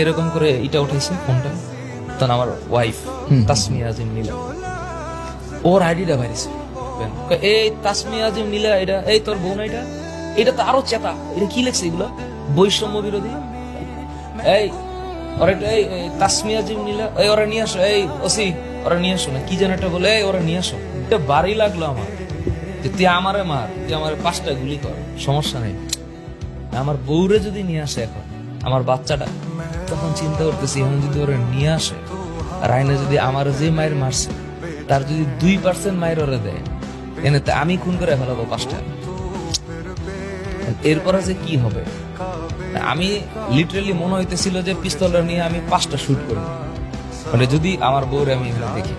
এরকম করে এটা উঠেছে ফোনটা, তখন আমার ওয়াইফ তাসমিয়া আজিম নীলা ওর আইডিটা বাইরেছে। এই তাসমিয়া আজিম নীলা, এটা এই তোর বোন, এটা তো আরো চেতা, এটা কি লেখছে এগুলো, বৈষম্য বিরোধী। এই ওরা এই তাসমিয়া আজিম নীলা, এই ওরা নিয়ে আসো, এই ওসি ওরা নিয়ে আসো, না কি যেন একটা বলে, এই ওরা নিয়ে আসো। এটা বাড়ি লাগলো আমার, যে তুই আমারে মার, তুই আমার 5টা গুলি কর, সমস্যা নেই, আমার বউরে যদি নিয়ে আসে এখন আমার বাচ্চাটা, তখন চিন্তা করতেছি এখন যদি ওরা নিয়ে আসে, আর আইনে যদি আমার যে মায়ের মারছে তার যদি 2% মায়ের ওরা দেয়, এনে আমি খুন করে ফেলাবো 5টা। এরপরে যে কি হবে, আমি লিটারেলি মনে হইতেছিল যে পিস্তলটা নিয়ে আমি 5টা শুট করবো, মানে যদি আমার বউরে আমি দেখি।